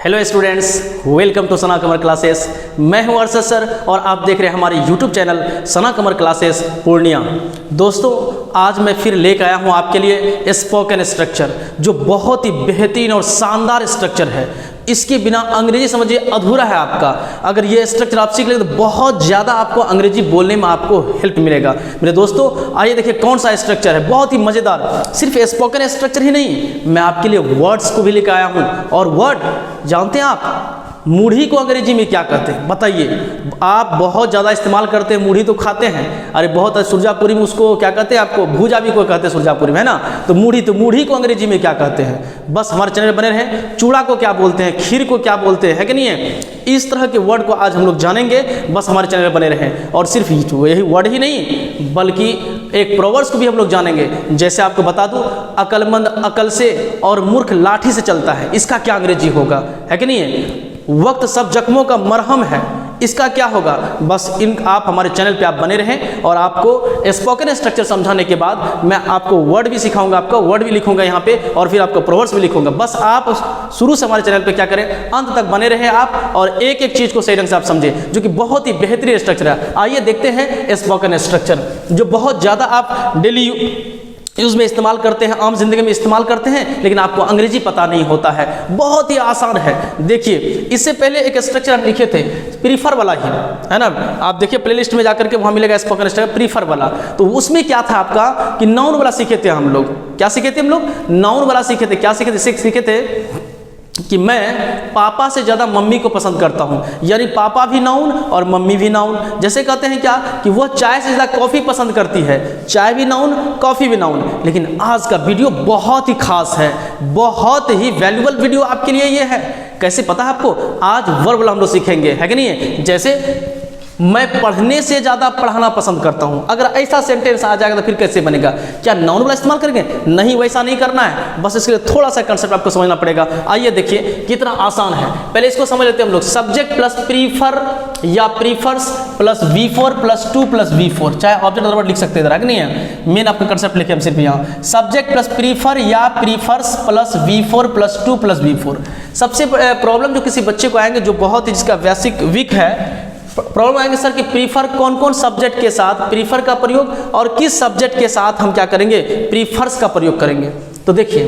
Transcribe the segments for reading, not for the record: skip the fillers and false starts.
Hello students, welcome to Sana Qamar classes. मैं हूं Arshad sir और आप देख रहे हैं हमारे यूट्यूब चैनल सना कमर क्लासेस पूर्णिया। दोस्तों, आज मैं फिर लेकर आया हूं आपके लिए स्पोकन स्ट्रक्चर, जो बहुत ही बेहतरीन और शानदार स्ट्रक्चर है। इसके बिना अंग्रेजी समझिए अधूरा है आपका। अगर ये स्ट्रक्चर आप सीख लें तो बहुत ज़्यादा आपको अंग्रेजी बोलने में आपको हेल्प मिलेगा। मेरे दोस्तों, आइए देखिए कौन सा स्ट्रक्चर है, बहुत ही मज़ेदार। सिर्फ स्पोकन स्ट्रक्चर ही नहीं, मैं आपके लिए वर्ड्स को भी लेकर आया हूँ। और वर्ड जानते हैं आप, मूढ़ी को अंग्रेजी में क्या कहते हैं बताइए? आप बहुत ज़्यादा इस्तेमाल करते हैं, मूढ़ी तो खाते हैं। अरे बहुत सुरजापुरी में उसको क्या कहते हैं, आपको भूजा भी को कहते हैं सुरजापुरी में, है ना? तो मूढ़ी को अंग्रेजी में क्या कहते हैं? बस हमारे चैनल बने रहें। चूड़ा को क्या बोलते हैं, खीर को क्या बोलते हैं, है कि नहीं है? इस तरह के वर्ड को आज हम लोग जानेंगे। बस हमारे चैनल बने रहें। और सिर्फ यही वर्ड ही नहीं, बल्कि एक प्रोवर्ब्स को भी हम लोग जानेंगे। जैसे आपको बता दूं, अक्लमंद अकल से और मूर्ख लाठी से चलता है, इसका क्या अंग्रेजी होगा, है कि नहीं है? वक्त सब जख्मों का मरहम है, इसका क्या होगा? बस आप हमारे चैनल पे आप बने रहें और आपको स्पोकन स्ट्रक्चर समझाने के बाद मैं आपको वर्ड भी सिखाऊंगा, आपका वर्ड भी लिखूंगा यहाँ पे और फिर आपको प्रोवर्ब्स भी लिखूंगा। बस आप शुरू से हमारे चैनल पे क्या करें, अंत तक बने रहें आप और एक एक चीज़ को सही ढंग से आप समझें, जो कि बहुत ही बेहतरीन स्ट्रक्चर है। आइए देखते हैं स्पोकन स्ट्रक्चर, जो बहुत ज़्यादा आप डेली यूज़ में इस्तेमाल करते हैं, आम जिंदगी में इस्तेमाल करते हैं, लेकिन आपको अंग्रेजी पता नहीं होता है। बहुत ही आसान है। देखिए, इससे पहले एक स्ट्रक्चर हम लिखे थे, प्रीफर वाला ही, है ना? आप देखिए प्लेलिस्ट में जाकर के वहाँ मिलेगा स्पोकन स्ट्रक्चर प्रीफर वाला। तो उसमें क्या था आपका कि नाउन वाला सीखे थे हम लोग। क्या सीखे थे हम लोग? नाउन वाला सीखे थे। क्या सीखे थे? सीखे थे कि मैं पापा से ज़्यादा मम्मी को पसंद करता हूँ, यानी पापा भी नाउन और मम्मी भी नाउन। जैसे कहते हैं क्या कि वह चाय से ज़्यादा कॉफ़ी पसंद करती है, चाय भी नाउन, कॉफ़ी भी नाउन। लेकिन आज का वीडियो बहुत ही खास है, बहुत ही वैल्यूबल वीडियो आपके लिए ये है। कैसे पता है आपको? आज वर्ब हम लोग सीखेंगे, है कि नहीं है? जैसे मैं पढ़ने से ज़्यादा पढ़ाना पसंद करता हूँ। अगर ऐसा सेंटेंस आ जाएगा तो फिर कैसे बनेगा? क्या नाउन वाला इस्तेमाल करेंगे? नहीं, वैसा नहीं करना है। बस इसके लिए थोड़ा सा कंसेप्ट आपको समझना पड़ेगा। आइए देखिए कितना आसान है। पहले इसको समझ लेते हैं हम लोग। सब्जेक्ट प्लस प्रीफर या prefers plus V4 plus 2 plus V4, चाहे ऑब्जेक्ट वर्ड लिख सकते हैं, इधर नहीं है? मेन आपका कंसेप्ट लिखे हम सिर्फ यहाँ, सब्जेक्ट प्लस प्रीफर या prefers plus V4 plus 2 plus V4। सबसे प्रॉब्लम जो किसी बच्चे को आएंगे, जो बहुत ही जिसका बेसिक वीक है, प्रॉब्लम आएंगे सर कि प्रीफर कौन कौन सब्जेक्ट के साथ प्रीफर का प्रयोग और किस सब्जेक्ट के साथ हम क्या करेंगे, प्रीफर्स का प्रयोग करेंगे। तो देखिए,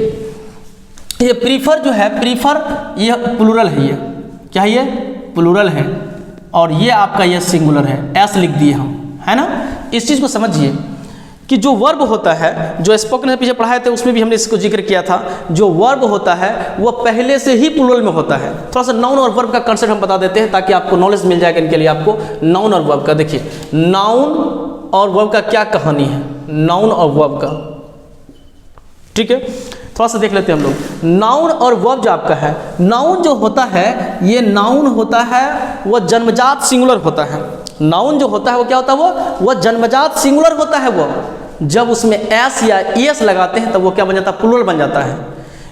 ये प्रीफर जो है, प्रीफर ये प्लूरल है, ये क्या है? ये प्लूरल है और ये आपका ये सिंगुलर है, एस लिख दिए हम, है ना? इस चीज़ को समझिए कि जो वर्ब होता है, जो स्पोकन पीछे पढ़ाए थे उसमें भी हमने इसको जिक्र किया था, जो वर्ब होता है वो पहले से ही प्लूरल में होता है। थोड़ा सा नाउन और वर्ब का कंसेप्ट हम बता देते हैं ताकि आपको नॉलेज मिल जाएगा इनके लिए। आपको नाउन और वर्ब का देखिए, नाउन और वर्ब का क्या कहानी है, नाउन और वर्ब का, ठीक है? थोड़ा सा देख लेते हैं हम लोग। नाउन और वर्ब जो आपका है, नाउन जो होता है, ये नाउन होता है वह जन्मजात सिंगुलर होता है। नाउन जो होता है वो क्या होता है? वो जन्मजात सिंगुलर होता है। वो जब उसमें एस या एस लगाते हैं तब वो क्या बन जाता है? प्लूरल बन जाता है।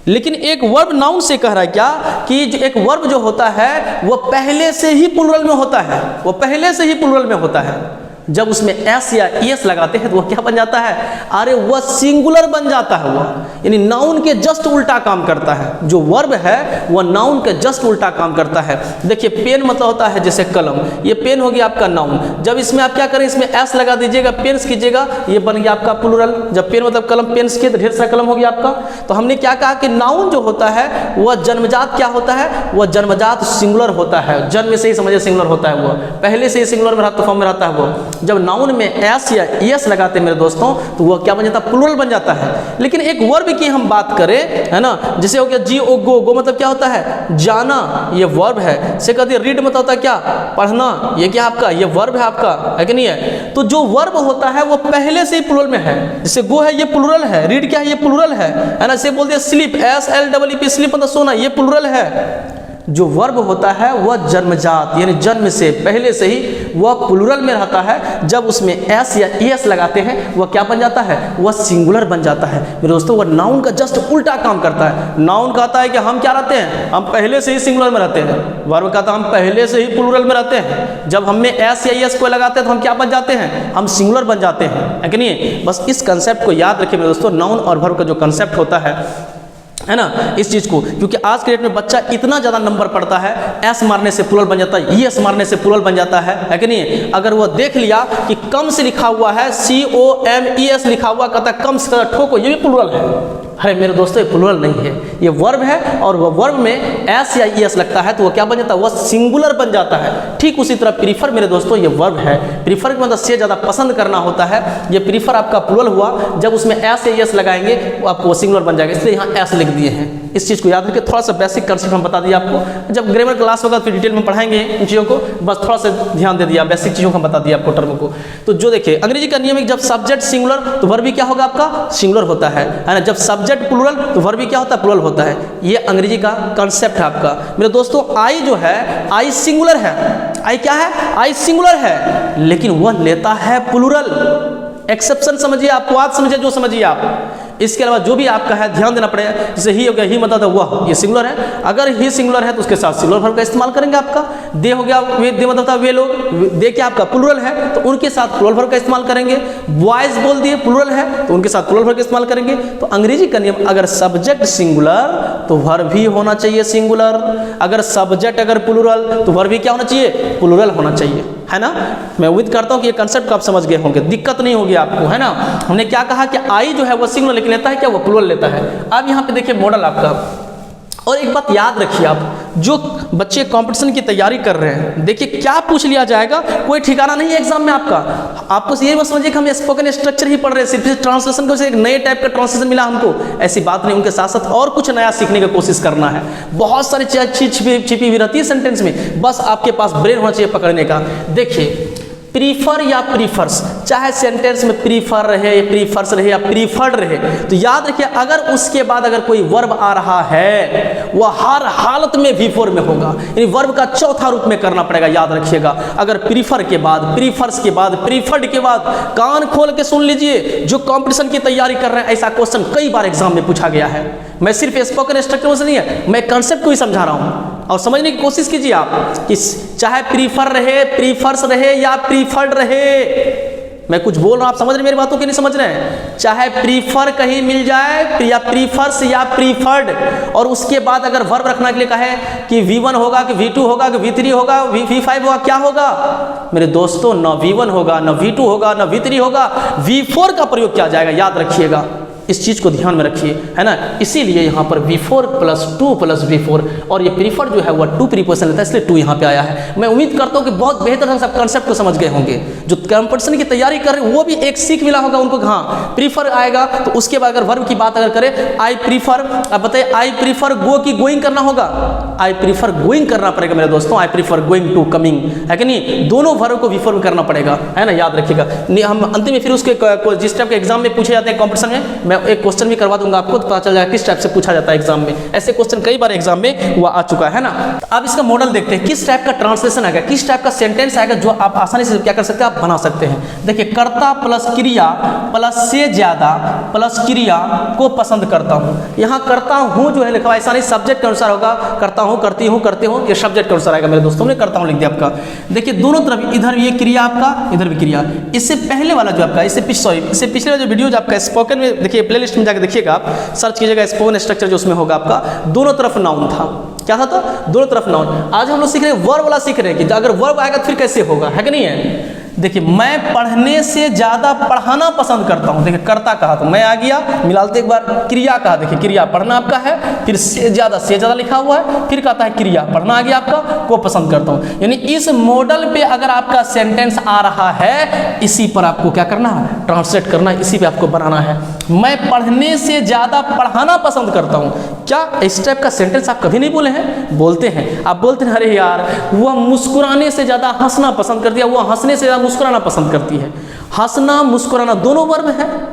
लेकिन एक वर्ब नाउन से कह रहा है क्या कि जो एक वर्ब जो होता है वो पहले से ही प्लूरल में होता है, वो पहले से ही प्लूरल में होता है। जब उसमें एस या एस लगाते हैं तो वो क्या बन जाता है? अरे वह सिंगुलर बन जाता है। वो यानी नाउन के जस्ट उल्टा काम करता है। जो वर्ब है वह नाउन के जस्ट उल्टा काम करता है। देखिए, पेन मतलब होता है जैसे कलम, ये पेन हो गया आपका नाउन। जब इसमें आप क्या करें, इसमें एस लगा दीजिएगा, पेन्स कीजिएगा, ये बन गया आपका प्लूरल। जब पेन मतलब कलम, पेन्स किए तो ढेर सारा कलम हो गया आपका। तो हमने क्या कहा कि नाउन जो होता है वह जन्मजात क्या होता है? वह जन्मजात सिंगुलर होता है। जन्म से ही समझिए सिंगुलर होता है, वो पहले से ही सिंगुलर में रहता, फॉर्म में रहता है। वो जब नाउन में एस या एस लगाते हैं मेरे दोस्तों तो वह क्या बन जाता है? प्लूरल बन जाता है। लेकिन एक वर्ब की हम बात करें, है ना, जैसे हो गया जी ओ गो, गो मतलब क्या होता है? जाना, ये वर्ब है। से कहते हैं रीड मतलब होता है क्या? पढ़ना, ये क्या आपका? ये वर्ब है आपका, है कि नहीं है? तो जो वर्ब होता है वो पहले से ही प्लूरल में है। जैसे गो है, ये प्लूरल है। रीड क्या है? ये प्लूरल है ना? इसे बोलते हैं स्लीप, SLEEP, स्लीप मतलब सोना, ये प्लूरल है। जो वर्ब होता है वह जन्मजात यानी जन्म से पहले से ही वह प्लूरल में रहता है। जब उसमें एस या एस लगाते हैं वह क्या बन जाता है? वह सिंगुलर बन जाता है। मेरे दोस्तों, वह नाउन का जस्ट उल्टा काम करता है। नाउन कहता है कि हम क्या रहते हैं? हम पहले से ही सिंगुलर में रहते हैं। वर्ब कहता है हम पहले से ही प्लूरल में रहते हैं। जब हमें एस या एस को लगाते हैं तो हम क्या बन जाते हैं? हम सिंगुलर बन जाते हैं, है कि नहीं? बस इस कंसेप्ट को याद रखिए मेरे दोस्तों। नाउन और वर्ब का जो कंसेप्ट होता है है ना, इस चीज़ को, क्योंकि आज के डेट में बच्चा इतना ज़्यादा नंबर पढ़ता है, एस मारने से प्लूरल बन जाता है, एस मारने से प्लूरल बन जाता है कि नहीं। अगर वह देख लिया कि कम से लिखा हुआ है, COMES लिखा हुआ, कहता है कम से ठोको, ये भी प्लूरल है। अरे मेरे दोस्तों ये प्लूरल नहीं है, ये वर्ब है, और वह वर्ब में एस या ES लगता है तो वह क्या बन जाता है, वह सिंगुलर बन जाता है। ठीक उसी तरह प्रीफर मेरे दोस्तों ये वर्ब है, प्रीफर के मतलब से ज़्यादा पसंद करना होता है। ये प्रीफर आपका प्लूरल हुआ, जब उसमें एस या ES लगाएंगे वो आपको सिंगुलर बन जाएगा, इसलिए यहाँ एस लिख दिए हैं। इस चीज़ को याद रखिए, थोड़ा सा बेसिक कंसेप्ट हम बता दिए आपको, जब ग्रामर क्लास होगा फिर डिटेल में पढ़ाएंगे इन चीज़ों को, बस थोड़ा सा ध्यान दे दिया, बेसिक चीज़ों को हम बता दिया आपको टर्म को। तो जो देखिए अंग्रेजी का नियम है, जब सब्जेक्ट सिंगुलर तो वर्ब भी क्या होगा आपका, सिंगुलर होता है ना। जब सब्जेक्ट प्लूरल तो वर्ब भी क्या होता है, प्लूरल होता है। ये अंग्रेजी का कंसेप्ट है आपका मेरे दोस्तों। आई जो है, आई सिंगुलर है, आई क्या है, आई सिंगुलर है, लेकिन वह लेता है प्लूरल। एक्सेप्शन समझिए, अपवाद समझिए, जो समझिए आप। इसके अलावा जो भी आपका है ध्यान देना पड़ेगा, जैसे ही हो गया, ही मतलब वह, ये सिंगुलर है, अगर ही सिंगुलर है तो उसके साथ सिंगुलर वर्ब का इस्तेमाल करेंगे आपका। दे हो गया, वे दे मतलब था वे लोग, दे क्या आपका प्लूरल है तो उनके साथ प्लूरल वर्ब का इस्तेमाल करेंगे। बॉयज बोल दिए प्लूरल है तो उनके साथ प्लूरल वर्ब का इस्तेमाल करेंगे। तो अंग्रेजी का नियम, अगर सब्जेक्ट सिंगुलर तो वर्ब भी होना चाहिए सिंगुलर, अगर सब्जेक्ट अगर प्लूरल तो वर्ब भी क्या होना चाहिए, प्लूरल होना चाहिए, है ना। मैं उम्मीद करता हूँ कि ये कंसेप्ट को आप समझ गए होंगे, दिक्कत नहीं होगी आपको, है ना। हमने क्या कहा कि आई जो है वो सिंगुलर लेकिन लेता है क्या, वो प्लूरल लेता है। अब यहाँ पे देखिए मॉडल आपका, और एक बात याद रखिए आप, जो बच्चे कंपटीशन की तैयारी कर रहे हैं, देखिए क्या पूछ लिया जाएगा कोई ठिकाना नहीं है एग्जाम में आपका। आपको ये मत समझिए कि हम स्पोकन स्ट्रक्चर ही पढ़ रहे हैं, सिर्फ ट्रांसलेशन को एक नए टाइप का ट्रांसलेशन मिला हमको, ऐसी बात नहीं। उनके साथ साथ और कुछ नया सीखने की कोशिश करना है। बहुत सारी चीज छिपी हुई रहती है सेंटेंस में, बस आपके पास ब्रेन होना चाहिए पकड़ने का। देखिए प्रीफर या प्रीफर्स, चाहे सेंटेंस में प्रीफर रहे या प्रीफर्स रहे या प्रीफर्ड रहे, तो याद रखिए अगर उसके बाद अगर कोई वर्ब आ रहा है वह हर हालत में V4 में होगा, यानी वर्ब का चौथा रूप में करना पड़ेगा। याद रखिएगा, अगर प्रीफर के बाद, प्रीफर्स के बाद, प्रीफर्ड के बाद, कान खोल के सुन लीजिए, जो कंपटीशन की तैयारी कर रहे हैं, ऐसा क्वेश्चन कई बार एग्जाम में पूछा गया है। मैं सिर्फ स्पोकन स्ट्रक्चर से नहीं है, मैं कंसेप्ट को ही समझा रहा हूँ, और समझने की कोशिश कीजिए आप कि चाहे प्रीफर रहे, प्रीफर्स रहे या प्रीफर्ड रहे, मैं कुछ बोल रहा हूँ आप समझ रहे मेरी बातों की नहीं समझ रहे हैं। चाहे प्रीफर कहीं मिल जाए या प्रीफर्स या प्रीफर्ड, और उसके बाद अगर वर्ब रखने के लिए कहे कि V1 होगा कि V2 होगा कि V3 होगा V5 होगा, क्या होगा मेरे दोस्तों, न V1 होगा न V2 होगा न V3 होगा, V4 का प्रयोग किया जाएगा। याद रखिएगा, इस चीज़ को ध्यान में रखिए, है ना। इसीलिए यहाँ पर V4 + 2 + V4, और ये प्रीफर जो है वह 2 प्रीपोजिशन लेता है, इसलिए 2 यहाँ पे आया है। मैं उम्मीद करता हूँ कि बहुत बेहतर ढंग से आप कंसेप्ट को समझ गए होंगे। जो कंपटीशन की तैयारी कर रहे हैं वो भी एक सीख मिला होगा उनको, हाँ प्रीफर आएगा तो उसके बाद अगर वर्ब की बात अगर करें, आई प्रीफर, अब बताइए आई प्रीफर गो की गोइंग करना होगा, आई प्रीफर गोइंग करना पड़ेगा मेरे दोस्तों, I prefer going to coming, है कि नहीं, दोनों वर्ब को V4 में करना पड़ेगा, है ना। याद रखिएगा, हम अंतिम में फिर उसके जिस टाइप के एग्जाम में पूछे जाते हैं कंपटीशन में, मैं एक क्वेश्चन भी करवा दूंगा आपको, तो पता चल जाएगा किस टाइप से पूछा जाता है एग्जाम में। ऐसे क्वेश्चन कई बार एग्जाम में हुआ आ चुका है ना। अब इसका मॉडल देखते हैं, किस टाइप का ट्रांसलेशन आएगा, किस टाइप का सेंटेंस आएगा जो आप आसानी से क्या कर सकते हैं, आप बना सकते हैं। देखिए, कर्ता प्लस क्रिया प्लस से ज्यादा प्लस क्रिया को पसंद करता हूं। यहाँ करता हूं जो है लिखा ऐसा नहीं, सब्जेक्ट के अनुसार होगा, करता हूं, करती हूं, करते हो, ये सब्जेक्ट के अनुसार आएगा मेरे दोस्तों। हमने करता हूं लिख दिया आपका। देखिए दोनों तरफ, इधर ये क्रिया आपका, इधर भी क्रिया। इससे पहले वाला जो आपका, इससे पिछले वाला जो वीडियो जो आपका स्पोकन में, देखिए प्लेलिस्ट में जाकर देखिएगा आप, सर्च कीजिएगा स्पोकन स्ट्रक्चर, जो उसमें होगा आपका दोनों तरफ नाउन था। क्या था तो दोनों तरफ नाउन। आज हम लोग सीख रहे हैं वर्ब वाला, सीख रहे हैं कि अगर वर्ब आएगा तो फिर कैसे होगा, है कि नहीं है। देखिए, मैं पढ़ने से ज़्यादा पढ़ाना पसंद करता हूँ। देखिए कर्ता कहा तो मैं आ गया, मिलाते एक बार क्रिया कहा, देखिए क्रिया पढ़ना आपका है, फिर से ज़्यादा लिखा हुआ है, फिर कहता है क्रिया पढ़ना आ गया आपका, को पसंद करता हूँ। यानी इस मॉडल पे अगर आपका सेंटेंस आ रहा है, इसी पर आपको क्या करना है, ट्रांसलेट करना है, इसी पे आपको बनाना है। मैं पढ़ने से ज़्यादा पढ़ाना पसंद करता हूँ। क्या इस टाइप का सेंटेंस आप कभी नहीं बोले हैं? बोलते हैं। आप बोलते हैं अरे यार वह मुस्कुराने से ज़्यादा हंसना पसंद करती है, वह हंसने से ज़्यादा मुस्कुराना पसंद करती है। हंसना मुस्कुराना दोनों वर्ब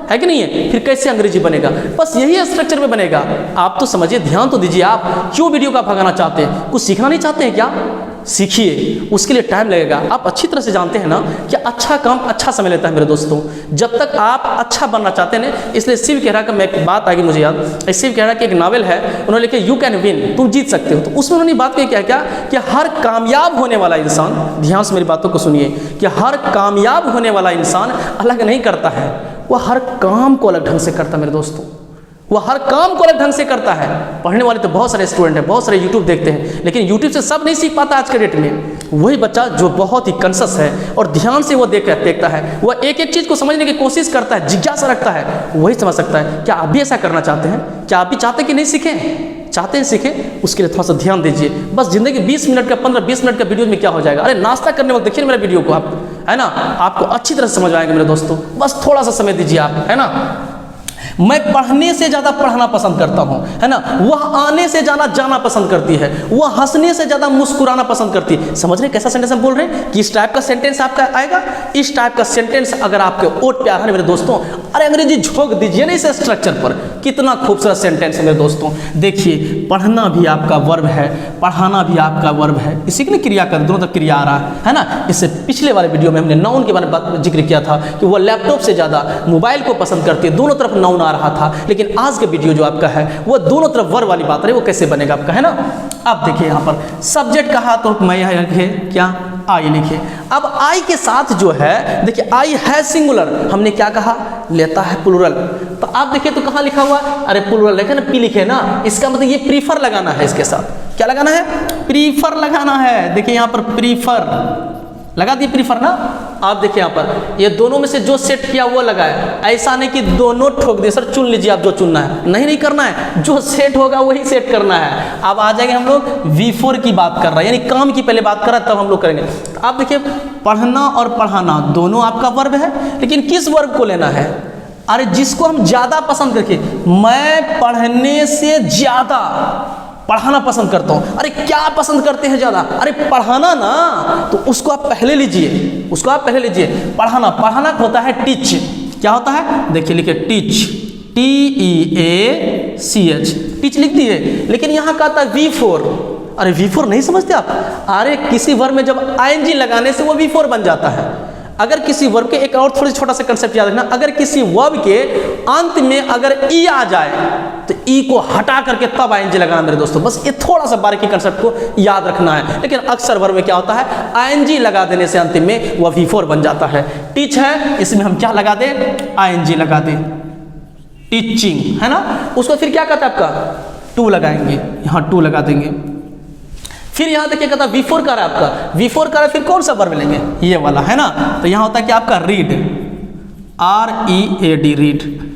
है कि नहीं है। फिर कैसे अंग्रेजी बनेगा? बस यही स्ट्रक्चर में बनेगा। आप तो समझिए, ध्यान तो दीजिए। आप क्यों वीडियो का भगाना चाहते हैं? कुछ सीखना नहीं चाहते हैं क्या? सीखिए, उसके लिए टाइम लगेगा। आप अच्छी तरह से जानते हैं ना कि अच्छा काम अच्छा समय लेता है मेरे दोस्तों। जब तक आप अच्छा बनना चाहते हैं, इसलिए शिव कह रहा कि मैं एक बात आ गई मुझे याद, शिव कह रहा कि एक नावल है, उन्होंने लिखा यू कैन विन, तुम जीत सकते हो। तो उसमें उन्होंने बात की क्या कि हर कामयाब होने वाला इंसान, ध्यान से मेरी बातों को सुनिए, कि हर कामयाब होने वाला इंसान अलग नहीं करता है, वह हर काम को अलग ढंग से करता है मेरे दोस्तों। वो हर काम को अलग ढंग से करता है। पढ़ने वाले तो बहुत सारे स्टूडेंट हैं, बहुत सारे यूट्यूब देखते हैं, लेकिन यूट्यूब से सब नहीं सीख पाता आज के डेट में। वही बच्चा जो बहुत ही कॉन्शियस है और ध्यान से वो देखता है, वह एक एक चीज़ को समझने की कोशिश करता है, जिज्ञासा रखता है, वही समझ सकता है। क्या आप भी ऐसा करना चाहते हैं? क्या आप भी चाहते हैं कि नहीं सीखें? चाहते हैं सीखें? उसके लिए थोड़ा सा ध्यान दीजिए। बस जिंदगी 20 मिनट का 15-20 मिनट का वीडियो में क्या हो जाएगा। अरे नाश्ता करने वक्त देखिए मेरा वीडियो को आप, है ना, आपको अच्छी तरह से समझ आएंगे मेरे दोस्तों। बस थोड़ा सा समय दीजिए आप, है ना। मैं पढ़ने से ज़्यादा पढ़ना पसंद करता हूँ, है ना। वह आने से ज़्यादा जाना पसंद करती है, वह हंसने से ज़्यादा मुस्कुराना पसंद करती है। समझ रहे कैसा सेंटेंस हम बोल रहे हैं कि इस टाइप का सेंटेंस आपका आएगा। इस टाइप का सेंटेंस अगर आपके ओट पे आ रहा है मेरे दोस्तों, अरे अंग्रेजी झोंक दीजिए ना इस स्ट्रक्चर पर। कितना खूबसूरत सेंटेंस है मेरे दोस्तों। देखिए, पढ़ना भी आपका वर्ब है, पढ़ाना भी आपका वर्ब है। इसी के लिए क्रिया कर, दोनों तरफ क्रिया आ रहा है ना। इससे पिछले वाले वीडियो में हमने नाउन के बारे में जिक्र किया था कि वह लैपटॉप से ज़्यादा मोबाइल को पसंद करती है, दोनों तरफ नाउन आ रहा था। लेकिन आज का वीडियो जो आपका है वो दोनों तरफ वर्ब वाली बात है, वो कैसे बनेगा आपका, है ना। अब देखिए यहाँ पर सब्जेक्ट कहा तो मैं यहाँ लिखे क्या, आई लिखे। अब आई के साथ जो है देखिए, आई है सिंगुलर, हमने क्या कहा, लेता है प्लूरल। तो आप देखिए तो कहाँ लिखा हुआ है, अरे प्लूरल लिखे ना, पी लिखे ना, इसका मतलब ये प्रीफर लगाना है। इसके साथ क्या लगाना है, प्रीफर लगाना है। देखिए यहाँ पर प्रीफर लगा दिए, प्रीफर ना। आप देखिए यहाँ पर ये दोनों में से जो सेट किया वो लगाए, ऐसा नहीं कि दोनों ठोक दे। सर चुन लीजिए आप जो चुनना है, नहीं करना है, जो सेट होगा वही सेट करना है। अब आ जाएंगे हम लोग V4 की बात कर रहा है, यानी काम की पहले बात कर रहा है तब हम लोग करेंगे। आप देखिए पढ़ना और पढ़ाना दोनों आपका वर्ब है, लेकिन किस वर्ब को लेना है, अरे जिसको हम ज़्यादा पसंद करके, मैं पढ़ने से ज़्यादा पढ़ाना पसंद करता हूँ। अरे क्या पसंद करते हैं ज़्यादा, अरे पढ़ाना ना, तो उसको आप पहले लीजिए, उसको आप पहले लीजिए। पढ़ाना, पढ़ाना होता है टीच। क्या होता है, देखिए लिखिए टीच, TEACH, टीच लिख दिए। लेकिन यहाँ का आता है V4। अरे V4 नहीं समझते आप? अरे किसी वर्ब में जब ING लगाने से वो V4 बन जाता है। अगर किसी वर्ब के, एक और थोड़ी छोटा सा कंसेप्ट याद रखना, अगर किसी वर्ब के अंत में अगर ई आ जाए तो ई को हटा करके तब ING लगाना मेरे दोस्तों। बस ये थोड़ा सा बारीकी कंसेप्ट को याद रखना है। लेकिन अक्सर वर्ब में क्या होता है, ING लगा देने से अंतिम में वह V4 बन जाता है। टीच है, इसमें हम क्या लगा दें, ING लगा दें, टीचिंग, है ना। उसको फिर क्या कहता है आपका, टू लगाएंगे, यहाँ टू लगा देंगे। फिर यहाँ देखिए कहता V4 का रहा है आपका, V4 का रहा है, फिर कौन सा वर्ब लेंगे, ये वाला, है ना। तो यहाँ होता है कि आपका रीड, READ, रीड।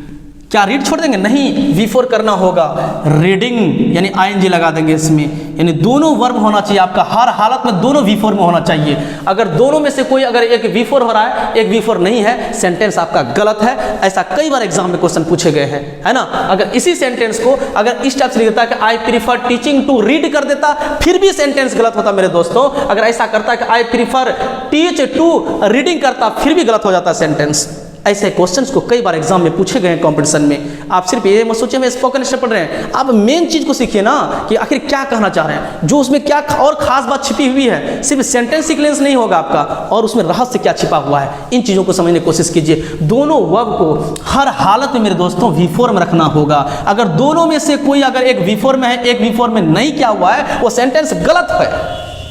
क्या रीड छोड़ देंगे, नहीं, V4 करना होगा, रीडिंग, यानी ING लगा देंगे इसमें। यानी दोनों वर्ब होना चाहिए आपका, हर हालत में दोनों V4 में होना चाहिए। अगर दोनों में से कोई, अगर एक V4 हो रहा है, एक V4 नहीं है, सेंटेंस आपका गलत है। ऐसा कई बार एग्जाम में क्वेश्चन पूछे गए हैं, है ना। अगर इसी सेंटेंस को अगर इस टाइप से लिख देता कि I prefer teaching to read कर देता, फिर भी सेंटेंस गलत होता मेरे दोस्तों। अगर ऐसा करता कि I prefer teach to reading करता, फिर भी गलत हो जाता सेंटेंस। ऐसे क्वेश्चंस को कई बार एग्जाम में पूछे गए हैं कंपटीशन में। आप सिर्फ ये मत सोचिए हम स्पोकन इंग्लिश पढ़ रहे हैं, आप मेन चीज को सीखिए ना कि आखिर क्या कहना चाह रहे हैं, जो उसमें क्या और खास बात छिपी हुई है। सिर्फ सेंटेंस सीक्वेंस नहीं होगा आपका, और उसमें रहस्य क्या छिपा हुआ है, इन चीज़ों को समझने की कोशिश कीजिए। दोनों वर्ब को हर हालत में मेरे दोस्तों V4 में रखना होगा। अगर दोनों में से कोई अगर एक V4 में है, एक V4 में नहीं क्या हुआ है, वो सेंटेंस गलत है।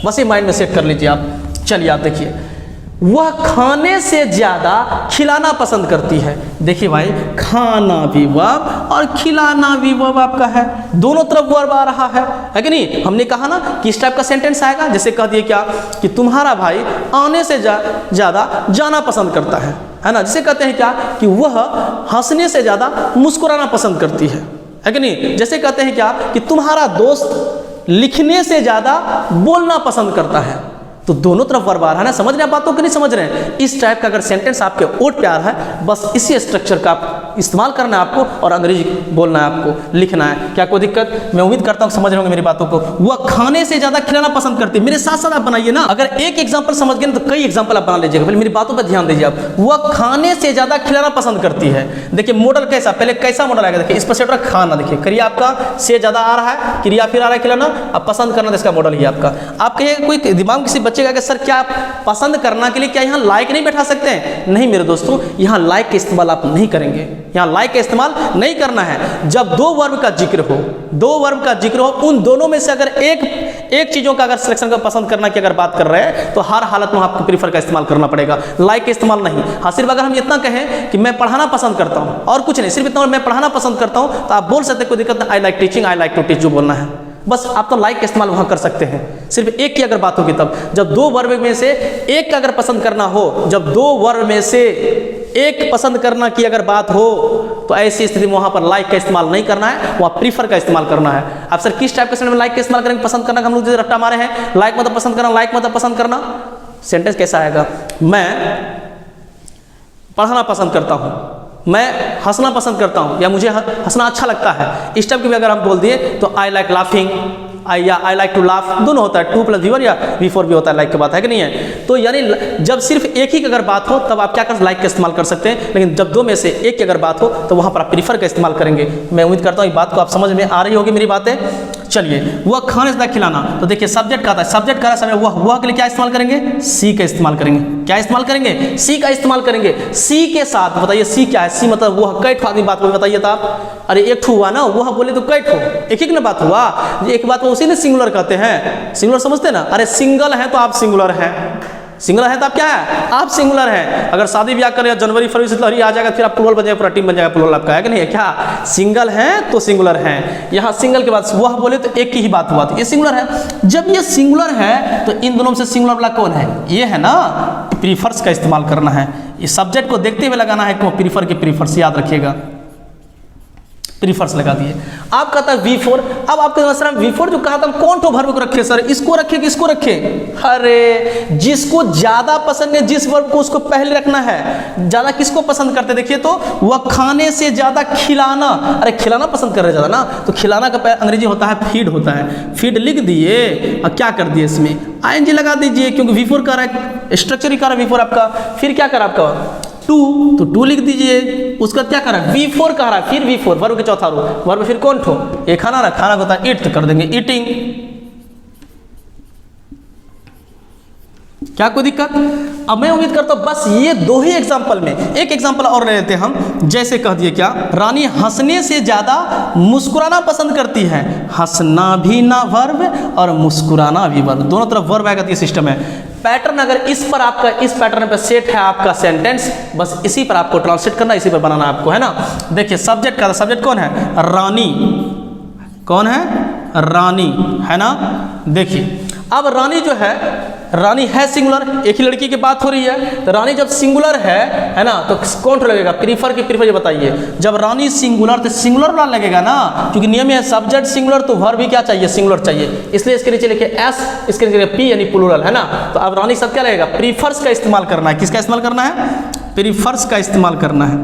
बस ये माइंड में सेट कर लीजिए आप। चलिए आप देखिए, वह खाने से ज़्यादा खिलाना पसंद करती है। देखिए भाई, खाना भी वर्ब और खिलाना भी वर्ब आपका है, दोनों तरफ वर्ब आ रहा है कि नहीं। हमने कहा ना कि इस टाइप का सेंटेंस आएगा, जैसे कह दिए क्या कि तुम्हारा भाई आने से ज़्यादा जाना पसंद करता है ना। जिसे कहते हैं क्या कि वह हंसने से ज़्यादा मुस्कुराना पसंद करती है कि नहीं। जैसे कहते हैं क्या कि तुम्हारा दोस्त लिखने से ज़्यादा बोलना पसंद करता है। तो दोनों तरफ वर्ब आ रहा है ना। समझ रहे हैं बातों को, नहीं समझ रहे हैं? इस टाइप का अगर सेंटेंस आपके ओट पे आ रहा है, बस इसी स्ट्रक्चर का इस्तेमाल करना है आपको, और अंग्रेजी बोलना है आपको, लिखना है। क्या कोई दिक्कत? मैं उम्मीद करता हूँ समझ रहे होंगे मेरी बातों को। वह खाने से ज़्यादा खिलाना पसंद करती है। मेरे साथ साथ आप बनाइए ना। अगर एक एग्जाम्पल समझ गए तो कई एग्जाम्पल आप बना लीजिएगा। पहले मेरी बातों पर ध्यान दीजिए आप। वह खाने से ज़्यादा खिलाना पसंद करती है। देखिए मॉडल कैसा, पहले कैसा मॉडल आएगा, देखिए इस पर सेट रहा खाना, देखिए क्रिया आपका से ज़्यादा आ रहा है, क्रिया फिर आ रहा है खिलाना, अब पसंद करना, इसका मॉडल ही आपका। आप कहिए कोई दिमाग किसी बच्चे का कि सर क्या पसंद करना के लिए क्या यहाँ लाइक नहीं बैठा सकते हैं? नहीं मेरे दोस्तों, यहाँ लाइक का इस्तेमाल आप नहीं करेंगे, यहाँ लाइक का इस्तेमाल नहीं करना है। जब दो वर्ब का जिक्र हो, दो वर्ब का जिक्र हो, उन दोनों में से अगर एक चीज़ों का अगर सिलेक्शन का पसंद करना की अगर बात कर रहे हैं तो हर हालत में आपको प्रीफर का इस्तेमाल करना पड़ेगा, लाइक का इस्तेमाल नहीं। हाँ, सिर्फ अगर हम इतना कहें कि मैं पढ़ाना पसंद करता हूँ और कुछ नहीं, सिर्फ इतना मैं पढ़ाना पसंद करता हूँ, तो आप बोल सकते हैं, कोई दिक्कत नहीं, I like teaching, I like to teach जो बोलना है, बस आप तो लाइक का इस्तेमाल वहाँ कर सकते हैं। सिर्फ एक की अगर बात होगी तब, जब दो वर्ब में से एक का अगर पसंद करना हो, जब दो वर्ब में से एक पसंद करना की अगर बात हो, तो ऐसी स्थिति में वहाँ पर लाइक का इस्तेमाल नहीं करना है, वहाँ प्रीफर का इस्तेमाल करना है। आप सर किस टाइप के सेंटेंस में लाइक का इस्तेमाल करेंगे, पसंद करना का हम लोग जो रट्टा मारे हैं, लाइक मतलब पसंद करना, लाइक मतलब पसंद करना। सेंटेंस कैसा आएगा, मैं पढ़ाना पसंद करता हूँ, मैं हंसना पसंद करता हूँ, या मुझे हंसना अच्छा लगता है, इस टाइप की भी अगर हम बोल दिए तो I like laughing, I like to laugh, दोनों होता है, टू प्लस वी1 या वी4 भी होता है, लाइक की बात है कि नहीं है। तो यानी जब सिर्फ एक ही की अगर बात हो तब आप क्या कर लाइक का इस्तेमाल कर सकते हैं, लेकिन जब दो में से एक की अगर बात हो तो वहाँ पर आप प्रीफर का इस्तेमाल करेंगे। मैं उम्मीद करता हूँ ये बात को आप समझ में आ रही होगी मेरी बातें। चलिए, वह खाने से खिलाना, तो देखिए सब्जेक्ट का आता है, सब्जेक्ट का समय वह के लिए क्या इस्तेमाल करेंगे, सी का इस्तेमाल करेंगे। क्या इस्तेमाल करेंगे, सी का इस्तेमाल करेंगे। सी के साथ बताइए सी क्या है, सी मतलब वह, कई ठो आदमी बात बोले बताइए तो आप, अरे एक ठो हुआ ना, वह बोले तो कई ठो, एक एक ना बात हुआ, एक बात उसी ने सिंगुलर कहते हैं, सिंगुलर समझते ना, अरे सिंगल है तो आप सिंगुलर हैं, सिंगुलर है तो आप क्या है, आप सिंगुलर हैं। अगर शादी ब्याह करें जनवरी फरवरी से लहरी आ जाएगा, फिर आप प्लूरल बन जाएगा, पूरा टीम बन जाएगा, प्लूरल आपका है कि नहीं है, क्या सिंगल है तो सिंगुलर है। यहाँ सिंगल के बाद वह बोले तो एक की ही बात हुआ, तो ये सिंगुलर है। जब ये सिंगुलर है तो इन दोनों में से सिंगुलर वाला कौन है, ये है ना, प्रीफर्स का इस्तेमाल करना है। इस सब्जेक्ट को देखते हुए लगाना है क्यों, प्रीफर के प्रीफर्स याद रखिएगा, प्रीफर्स लगा दिए। आप कहता है V4, अब आपके V4 जो कहा था कौन ठो वर्ब को रखे सर, इसको रखे कि इसको रखे, अरे जिसको ज्यादा पसंद है जिस वर्ब को उसको पहले रखना है। ज्यादा किसको पसंद करते देखिए तो, वह खाने से ज्यादा खिलाना, अरे खिलाना पसंद कर रहे ज्यादा ना, तो खिलाना का अंग्रेजी होता है फीड होता है, फीड लिख दिए और क्या कर दिए इसमें ING लगा दीजिए, क्योंकि V4 का रहा है, स्ट्रक्चर ही कर रहा है V4 आपका। फिर क्या करा आपका टू, तो टू लिख दीजिए, उसका क्या करा V4 कह रहा है, फिर V4 वर्ब के चौथा रो, वर्ब फिर कौन ठो, ये खाना रहा, खाना होता है ईट, तो कर देंगे ईटिंग। क्या कोई दिक्कत। अब मैं उम्मीद करता हूं बस ये दो ही एग्जाम्पल में, एक एग्जाम्पल और ले लेते हैं हम, जैसे कह दिए क्या, रानी हंसने से ज्यादा मुस्कुराना पसंद करती है। हंसना भी ना वर्ब और मुस्कुराना भी वर्ब, दोनों तरफ वर्ब आएगा, तो ये सिस्टम है। पैटर्न अगर इस पर आपका, इस पैटर्न पर सेट है आपका सेंटेंस, बस इसी पर आपको ट्रांसलेट करना, इसी पर बनाना आपको, है ना। देखिए सब्जेक्ट का, सब्जेक्ट कौन है, रानी, कौन है, रानी, है ना। देखिए अब रानी जो है, रानी है सिंगुलर, एक ही लड़की की बात हो रही है, तो रानी जब सिंगुलर है ना, तो कौन लगेगा, प्रीफर की प्रीफर, ये बताइए। जब रानी सिंगुलर तो सिंगुलर वाला लगेगा ना, क्योंकि नियम है सब्जेक्ट सिंगुलर तो वर्ब भी क्या चाहिए, सिंगुलर चाहिए, इसलिए इसके नीचे लिखे एस, इसके नीचे लिखे पी, यानी प्लूरल, है ना। तो अब रानी सब क्या लगेगा, प्रीफर्स का इस्तेमाल करना है। किसका इस्तेमाल करना है, प्रीफर्स का इस्तेमाल करना है,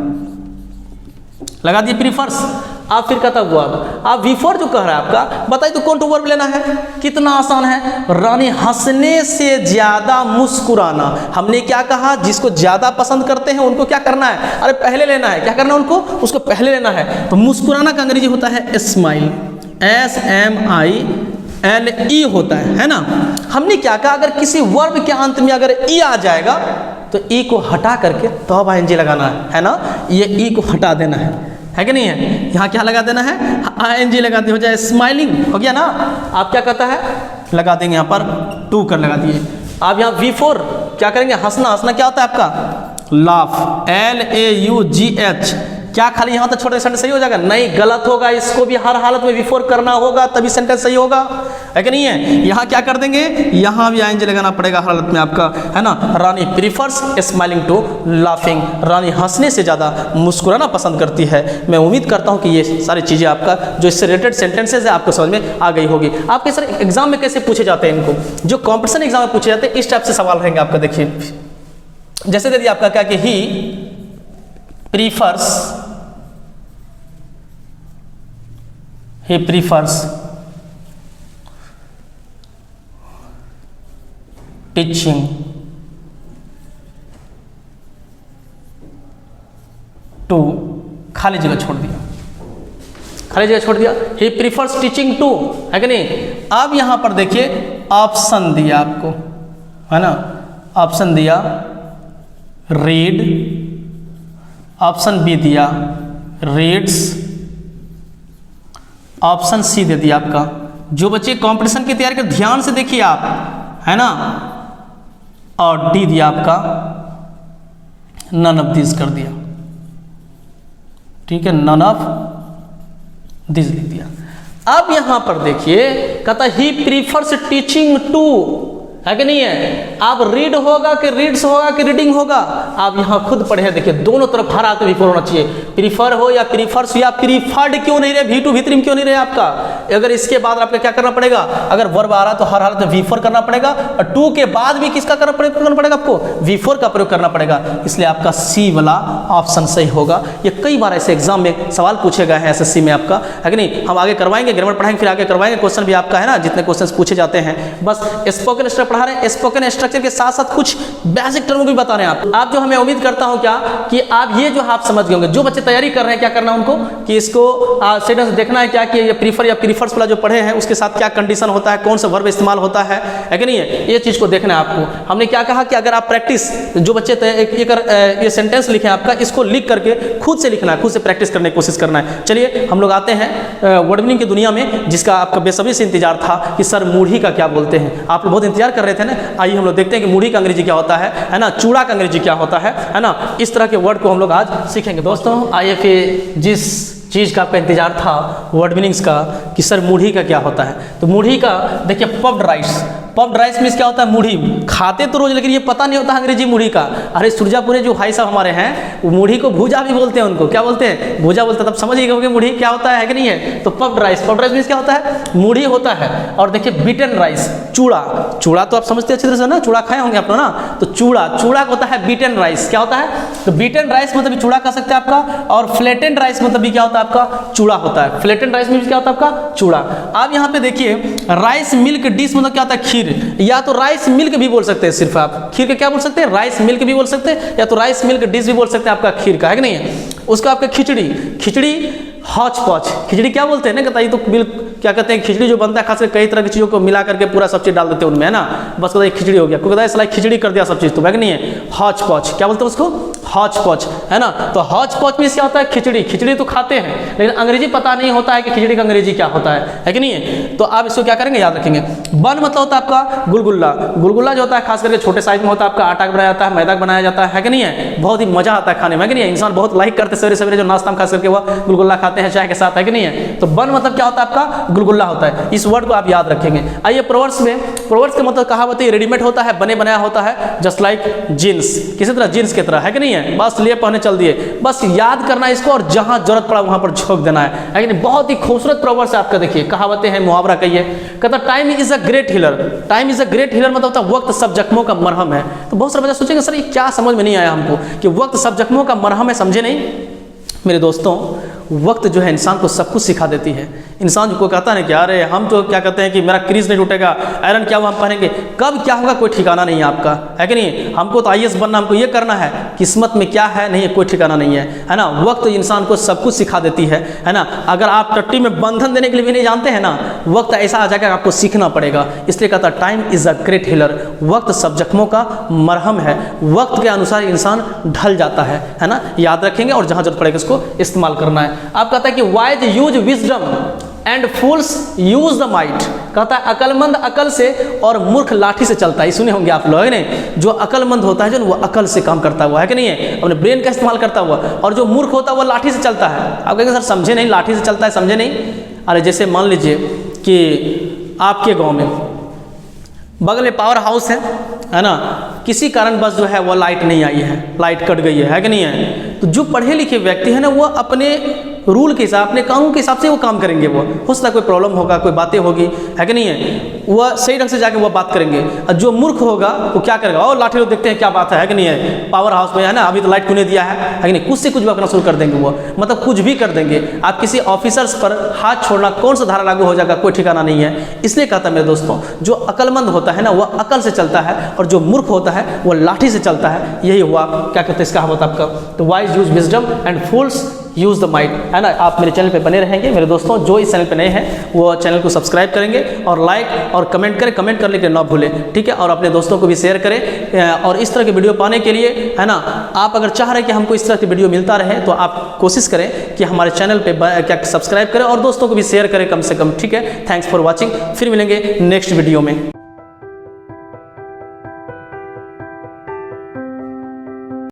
लगा दिए प्रीफर्स। आप फिर कहता हुआ, आप V4 जो कह रहा है आपका, बताइए तो कौन टू वर्ब लेना है, कितना आसान है। रानी हंसने से ज्यादा मुस्कुराना, हमने क्या कहा, जिसको ज्यादा पसंद करते हैं उनको क्या करना है, अरे पहले लेना है, क्या करना है उनको, उसको पहले लेना है। तो मुस्कुराना का अंग्रेजी होता है स्माइल, SMILE होता है ना। हमने क्या कहा, अगर किसी वर्ब के अंत में अगर ई आ जाएगा तो ई को हटा करके तो अब ING लगाना है ना, ये ई को हटा देना है कि नहीं है। यहाँ क्या लगा देना है, ING लगा दिया, हो जाए स्माइलिंग, हो गया ना। आप क्या कहता है, लगा देंगे यहाँ पर टू कर लगा दिए। आप यहाँ V4 क्या करेंगे, हंसना, हंसना क्या होता है आपका, लाफ, LAUGH, क्या खाली यहाँ तक छोटे सेंटेंस सही हो जाएगा, नहीं, गलत होगा, इसको भी हर हालत में V4 करना होगा तभी सेंटेंस सही होगा, है कि नहीं है। यहाँ क्या कर देंगे, यहाँ भी ING लगाना पड़ेगा हर हालत में आपका, है ना। रानी प्रीफर्स स्माइलिंग टू लाफिंग, रानी हंसने से ज़्यादा मुस्कुराना पसंद करती है। मैं उम्मीद करता हूँ कि ये सारी चीज़ें आपका जो इससे रिलेटेड सेंटेंसेज है आपको समझ में आ गई होगी। आपके सर एग्जाम में कैसे पूछे जाते हैं इनको, जो कॉम्पिटिशन एग्जाम में पूछे जाते हैं, इस टाइप से सवाल रहेंगे आपका। देखिए जैसे दे दिया आपका क्या कि ही प्रीफर्स टीचिंग टू, खाली जगह छोड़ दिया, खाली जगह छोड़ दिया, ही प्रीफर्स टीचिंग टू, है कि नहीं। अब यहां पर देखिए ऑप्शन दिया आपको, है ना, ऑप्शन दिया रीड, ऑप्शन बी दिया रीड्स, ऑप्शन सी दे दिया आपका जो बच्चे कंपटीशन की तैयारी कर ध्यान से देखिए आप, है ना, और डी दिया आपका नन ऑफ दिस कर दिया, ठीक है, नन ऑफ दिस लिख दिया। अब यहां पर देखिए कहता ही प्रीफर्स टीचिंग टू, है कि नहीं है, आप रीड होगा कि रीड्स होगा कि रीडिंग होगा, आप यहाँ खुद पढ़े हैं, देखिए दोनों तरफ हर हाथ में होना चाहिए, प्रीफर हो या प्रीफर्स या प्रीफर्ड क्यों नहीं रहे, V2 V3 क्यों नहीं रहे आपका। अगर इसके बाद आपका क्या करना पड़ेगा, अगर वर्ब आ रहा तो हर हालत में V4 करना पड़ेगा, और 2 के बाद भी किसका करना पड़ेगा आपको, V4 का प्रयोग करना पड़ेगा। इसलिए आपका सी वाला ऑप्शन सही होगा। ये कई बार ऐसे एग्जाम में सवाल पूछे गए हैं SSC में आपका, है कि नहीं। हम आगे करवाएंगे, ग्रामर पढ़ाएंगे, फिर आगे करवाएंगे, क्वेश्चन भी आपका है ना, जितने क्वेश्चन पूछे जाते हैं। बस स्पोकन स्ट्रक्चर पढ़ा रहे हैं, स्पोकन स्ट्रक्चर के साथ साथ कुछ बेसिक टर्म भी बता रहे हैं आप जो हमें उम्मीद करता हूं क्या कि आप ये जो आप समझ गए होंगे। जो बच्चे तैयारी कर रहे हैं क्या करना है उनको कि इसको सेंटेंस देखना है क्या कि ये प्रीफर या प्रीफर्स वाला जो पढ़े हैं उसके साथ क्या कंडीशन होता है, कौन सा वर्ब इस्तेमाल होता है कि नहीं है, ये चीज को देखना है आपको। हमने क्या कहा कि अगर आप प्रैक्टिस, जो बच्चे ये सेंटेंस लिखे आपका, इसको लिख करके खुद से लिखना है, खुद से प्रैक्टिस करने की कोशिश करना है। चलिए हम लोग आते हैं वर्ड मीनिंग की दुनिया में, जिसका आपका बेसब्री से इंतजार था कि सर मूढ़ी का क्या बोलते हैं। आप लोग बहुत इंतजार कर रहे थे ना। आइए हम लोग देखते हैं कि मूढ़ी का अंग्रेजी क्या होता है ना, चूड़ा का अंग्रेजी क्या होता है ना। इस तरह के वर्ड को हम लोग आज सीखेंगे। दोस्तों आइए फिर जिस चीज़ का आपका इंतजार था वर्ड मीनिंग्स का कि सर मूढ़ी का क्या होता है, तो मूढ़ी का देखिए puffed rice. Puffed rice means क्या होता है, मूढ़ी खाते तो रोज, लेकिन ये पता नहीं होता अंग्रेजी मूढ़ी का। अरे सुरजापुरे जो भाई साहब हमारे हैं वो मूढ़ी को भूजा भी बोलते हैं, उनको क्या बोलते हैं, भूजा बोलते हैं। तब समझ गए मूढ़ी क्या होता है कि नहीं है। तो पफ्ड राइस मीन्स क्या होता है, मूढ़ी होता है। और देखिए बीटन राइस, चूड़ा तो आप समझते हैं अच्छी तरह से ना, चूड़ा खाए होंगे आप लोग ना। तो चूड़ा होता है बीटन राइस, क्या होता है, तो बीटन राइस मतलब चूड़ा कह सकते हैं आपका। और फ्लैटेंड राइस मतलब भी क्या होता है आपका, चूड़ा होता है। फ्लैटेंड राइस मीन्स क्या होता है आपका, चूड़ा। अब यहाँ पे देखिए राइस मिल्क डिश मतलब क्या होता है, खीर, या तो राइस मिल्क भी बोल सकते हैं। सिर्फ आप खीर के क्या बोल सकते हैं, राइस मिल्क भी बोल सकते हैं, या तो राइस मिल्क डिश भी बोल सकते हैं आपका खीर का, है कि नहीं है। उसका आपका खिचड़ी हॉच पॉच, खिचड़ी क्या बोलते हैं ना, कहता है तो क्या कहते हैं, खिचड़ी जो बनता है खासकर कई तरह की चीज़ों को मिला करके पूरा सब चीज़ डाल देते हैं उनमें, है ना। बस कहता है खिचड़ी हो गया, कोई कहता है सलाह खिचड़ी कर दिया सब चीज़, तो है कि नहीं है। हॉच पॉच क्या बोलते हैं उसको, हॉच पॉच, है ना। तो हॉच पॉच में क्या होता है, खिचड़ी तो खाते हैं, लेकिन अंग्रेजी पता नहीं होता है कि खिचड़ी का अंग्रेजी क्या होता है कि नहीं है। तो आप इसको क्या करेंगे, याद रखेंगे। बन मतलब होता है आपका गुलगुल्ला जो होता है खास करके छोटे साइज में होता है आपका, आटा बनाया जाता है, मैदा बनाया जाता है कि नहीं है। बहुत ही मजा आता है खाने में, है कि नहीं है। इंसान बहुत लाइक करते सवेरे सवेरे जो नाश्ता में खास करके वह गुलगुल्ला खाते हैं चाय के साथ, है कि नहीं है। तो बन मतलब क्या होता है आपका, गुलगुल्ला होता है। इस वर्ड को आप याद रखेंगे। आइए प्रोवर्ब्स का मतलब कहावत है, रेडीमेड होता है, बने बनाया होता है, जस्ट लाइक जीन्स, किसी तरह जीन्स की तरह, है कि नहीं है। बस लिए पहने चल दिए, बस याद करना है इसको, और जहां जरूरत पड़ा वहां पर झोंक देना है कि नहीं। बहुत ही खूबसूरत प्रोवर्ब्स आपका देखिए, कहावतें हैं, मुहावरा कहिए। कहता time is a great healer, मतलब होता है वक्त सब जख्मों का मरहम है। तो बहुत सारे बच्चे सोचेंगे सर ये क्या, समझ में नहीं आया हमको कि वक्त सब जख्मों का मरहम है, समझे नहीं। मेरे दोस्तों वक्त जो है इंसान को सब कुछ सिखा देती है। इंसान को कहता है कि अरे हम तो क्या कहते हैं कि मेरा क्रीज नहीं टूटेगा, आयरन क्या हुआ हम पहनेंगे, कब क्या होगा कोई ठिकाना नहीं है आपका, है कि नहीं। हमको तो IAS बनना, हमको ये करना है, किस्मत में क्या है नहीं है, कोई ठिकाना नहीं है ना। वक्त इंसान को सब कुछ सिखा देती है ना। अगर आप टट्टी में बंधन देने के लिए भी नहीं जानते हैं ना, वक्त ऐसा आ जाएगा आपको सीखना पड़ेगा। इसलिए कहता है time is a great healer, वक्त सब जख्मों का मरहम है। वक्त के अनुसार इंसान ढल जाता है ना। याद रखेंगे और जहां जरूरत पड़ेगा इसको इस्तेमाल करना है। आप कहता है कि wise use wisdom and fools use the might. कहता है अकलमंद अकल से और मूर्ख लाठी से चलता है। सुने होंगे आप लोग, है नहीं। जो अकलमंद होता है जो वो अकल से काम करता हुआ, है कि नहीं है, अपने ब्रेन का इस्तेमाल करता हुआ। और जो मूर्ख होता है वो लाठी से चलता है। आप कहेंगे सर समझे नहीं, लाठी से चलता है समझे नहीं। अरे जैसे मान लीजिए कि आपके गाँव में बगल में पावर हाउस है ना, किसी कारणवश जो है वो लाइट नहीं आई है, लाइट कट गई है कि नहीं है। तो जो पढ़े लिखे व्यक्ति है ना वो अपने रूल के हिसाब, अपने कानून के हिसाब से वो काम करेंगे। वो हो सकता है कोई प्रॉब्लम होगा, कोई बातें होगी, है कि नहीं है, वह सही ढंग से जाके वो बात करेंगे। और जो मूर्ख होगा वो क्या करेगा, और लाठी लोग देखते हैं क्या बात है कि नहीं है, पावर हाउस में है ना, अभी तो लाइट क्यों दिया है कि नहीं, कुछ से कुछ भी अपना शुरू कर देंगे। वो मतलब कुछ भी कर देंगे। आप किसी ऑफिसर्स पर हाथ छोड़ना, कौन सा धारा लागू हो जाएगा कोई ठिकाना नहीं है। इसलिए कहता है मेरे दोस्तों, जो अकलमंद होता है ना वह अकल से चलता है, और जो मूर्ख होता है वो लाठी से चलता है। यही हुआ क्या कहते हैं इसका कहावत आपका। तो wise use wisdom and fools use the mind, है ना। आप मेरे चैनल पे बने रहेंगे मेरे दोस्तों। जो इस चैनल पे नए हैं वो चैनल को सब्सक्राइब करेंगे और लाइक और कमेंट करें, कमेंट करने के लिए ना भूलें, ठीक है। और अपने दोस्तों को भी शेयर करें। और इस तरह के वीडियो पाने के लिए, है ना, आप अगर चाह रहे हैं कि हमको इस तरह की वीडियो मिलता रहे तो आप कोशिश करें कि हमारे चैनल पे क्या सब्सक्राइब करें और दोस्तों को भी शेयर करें कम से कम, ठीक है। Thanks for watching. फिर मिलेंगे नेक्स्ट वीडियो में।